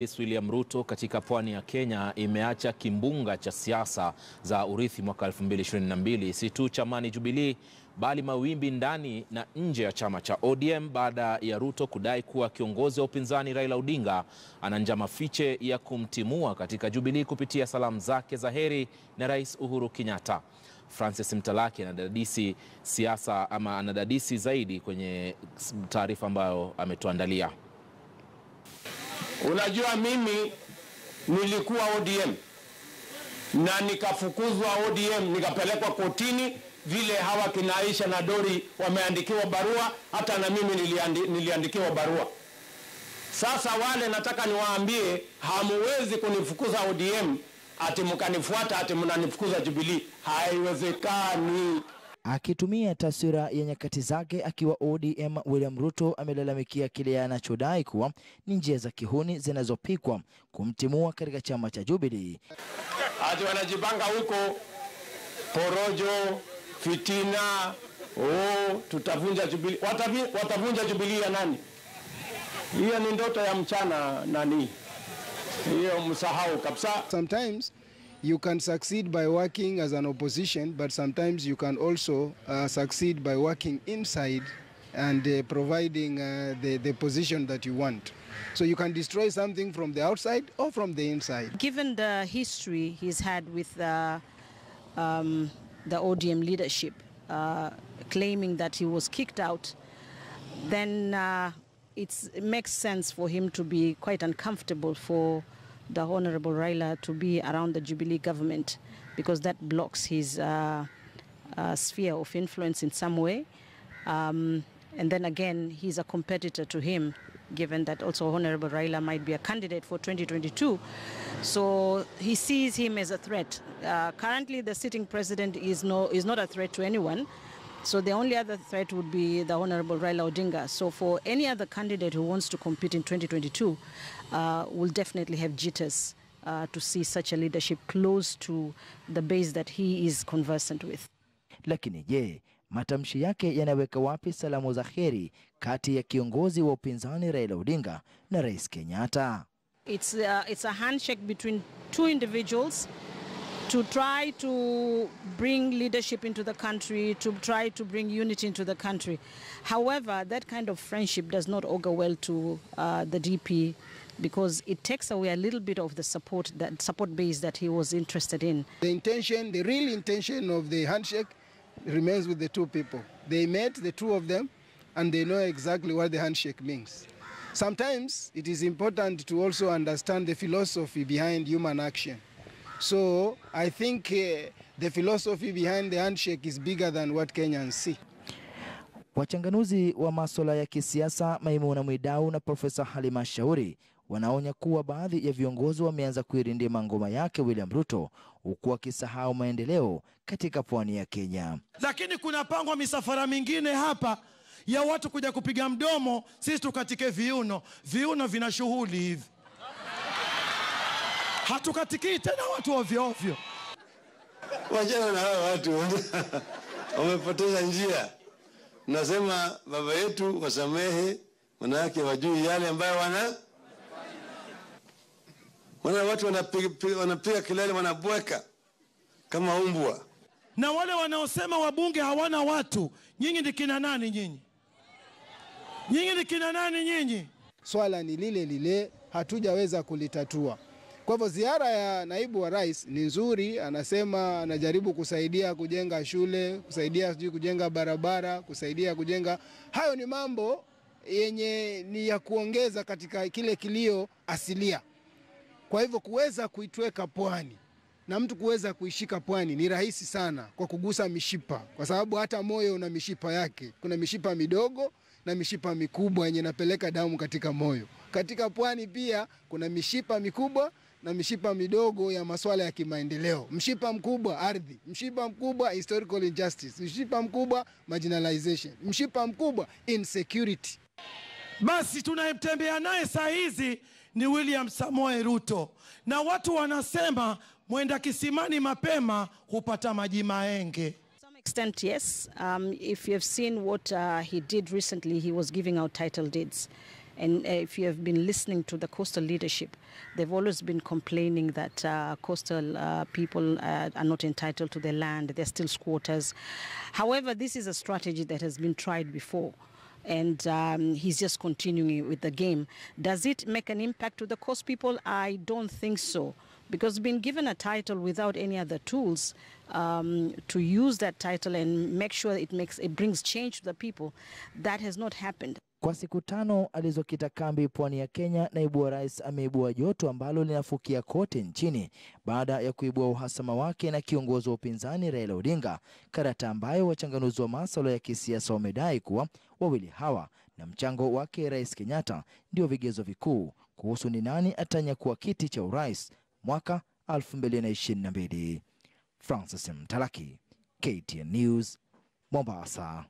Rais William Ruto katika pwani ya Kenya imeacha kimbunga cha siasa za urithi mwaka 2022, si tu chamani jubilee bali mawimbi ndani na nje ya chama cha ODM baada ya Ruto kudai kuwa kiongozi wa upinzani Raila Odinga ana njama fiche ya kumtimua katika Jubilee kupitia salamu zake za heri na Rais Uhuru Kenyatta. Francis Mtalaki anadadisi siasa ama anadadisi zaidi kwenye taarifa ambayo ametuandalia. Unajua, mimi nilikuwa ODM na nikafukuzwa ODM, nikapelekwa kotini vile hawa kinaisha na Dori wameandikiwa barua, hata na mimi niliandikiwa barua. Sasa wale nataka niwaambie, hamuwezi kunifukuza ODM ati mkanifuata ati mnanifukuza Jubilee. Haiwezekani. Akitumia taswira ya nyakati zake akiwa ODM, William Ruto amelalamikia kile anachodai kuwa ni njia za kihuni zinazopikwa kumtimua katika chama cha Jubilee. Ati wanajipanga huko porojo, fitina, tutavunja Jubilee. Watavunja Jubilee ya nani? Hiyo ni ndoto ya mchana nani? Hiyo msahau kabisa. Sometimes you can succeed by working as an opposition, but sometimes you can also succeed by working inside and providing the position that you want. So you can destroy something from the outside or from the inside. Given the history he's had with the ODM leadership, claiming that he was kicked out, then it makes sense for him to be quite uncomfortable for the Honorable Raila to be around the Jubilee government, because that blocks his sphere of influence in some way. And then again, he's a competitor to him, given that also Honorable Raila might be a candidate for 2022. So he sees him as a threat. Currently, the sitting president is not a threat to anyone. So the only other threat would be the Honorable Raila Odinga. So for any other candidate who wants to compete in 2022, will definitely have jitters to see such a leadership close to the base that he is conversant with. Lakini je, matamshi yake yanaweka wapi salamu za heri kati ya kiongozi wa upinzani Raila Odinga na Rais Kenyatta? It's a handshake between two individuals to try to bring leadership into the country, to try to bring unity into the country. However, that kind of friendship does not augur well to the DP, because it takes away a little bit of the support base that he was interested in. The real intention of the handshake remains with the two people. They met, the two of them, and they know exactly what the handshake means. Sometimes it is important to also understand the philosophy behind human action. So I think the philosophy behind the handshake is bigger than what Kenyans see. Wachanganuzi wa masuala ya kisiasa Maimuna Mwidau na Profesa Halima Shauri wanaonya kuwa baadhi ya viongozi wameanza kuirindima ngoma yake William Ruto, huku wakisahau maendeleo katika pwani ya Kenya. Lakini kuna pangwa misafara mingine hapa ya watu kuja kupiga mdomo, sisi tukatike viuno. Viuno vina shughuli hivi. Hatukatikii tena watu ovyo ovyo. Wajana na hawa watu wamepoteza njia. Nasema baba yetu wasamehe, manake wajui yale ambayo watu wanapiga kelele, wanabweka kama umbwa. Na wale wanaosema wabunge hawana watu, nyinyi ni kina nani nyinyi? Nyinyi ni kina nani nyinyi? Swala ni lile lile, hatujaweza kulitatua. Kwa hivyo ziara ya naibu wa rais ni nzuri, anasema anajaribu kusaidia kujenga shule, kusaidia kujenga barabara, kusaidia kujenga. Hayo ni mambo yenye ni ya kuongeza katika kile kilio asilia. Kwa hivyo kuweza kuitweka pwani na mtu kuweza kuishika pwani ni rahisi sana kwa kugusa mishipa, kwa sababu hata moyo una mishipa yake. Kuna mishipa midogo na mishipa mikubwa yenye inapeleka damu katika moyo. Katika pwani pia kuna mishipa mikubwa na mishipa midogo ya masuala ya kimaendeleo. Mshipa mkubwa ardhi, mshipa mkubwa historical injustice, mshipa mkubwa marginalization, mshipa mkubwa insecurity. Basi tunayemtembea naye saa hizi ni William Samoei Ruto, na watu wanasema mwenda kisimani mapema hupata maji maenge. To some extent, yes. If you have seen what he did recently, he was giving out title deeds. And if you have been listening to the coastal leadership, they've always been complaining that coastal people are not entitled to their land. They're still squatters. However, this is a strategy that has been tried before. And he's just continuing with the game. Does it make an impact to the coast people? I don't think so. Because being given a title without any other tools to use that title and make sure it brings change to the people, that has not happened. Kwa siku 5 alizokita kambi pwani ya Kenya, naibu wa rais ameibua joto ambalo linafukia kote nchini baada ya kuibua uhasama wake na kiongozi wa upinzani Raila Odinga, karata ambayo wachanganuzi wa masuala ya kisiasa wamedai kuwa wawili hawa na mchango wake Rais Kenyatta ndio vigezo vikuu kuhusu ni nani atanyakua kiti cha urais mwaka 2022. Francis Mtalaki, KTN News, Mombasa.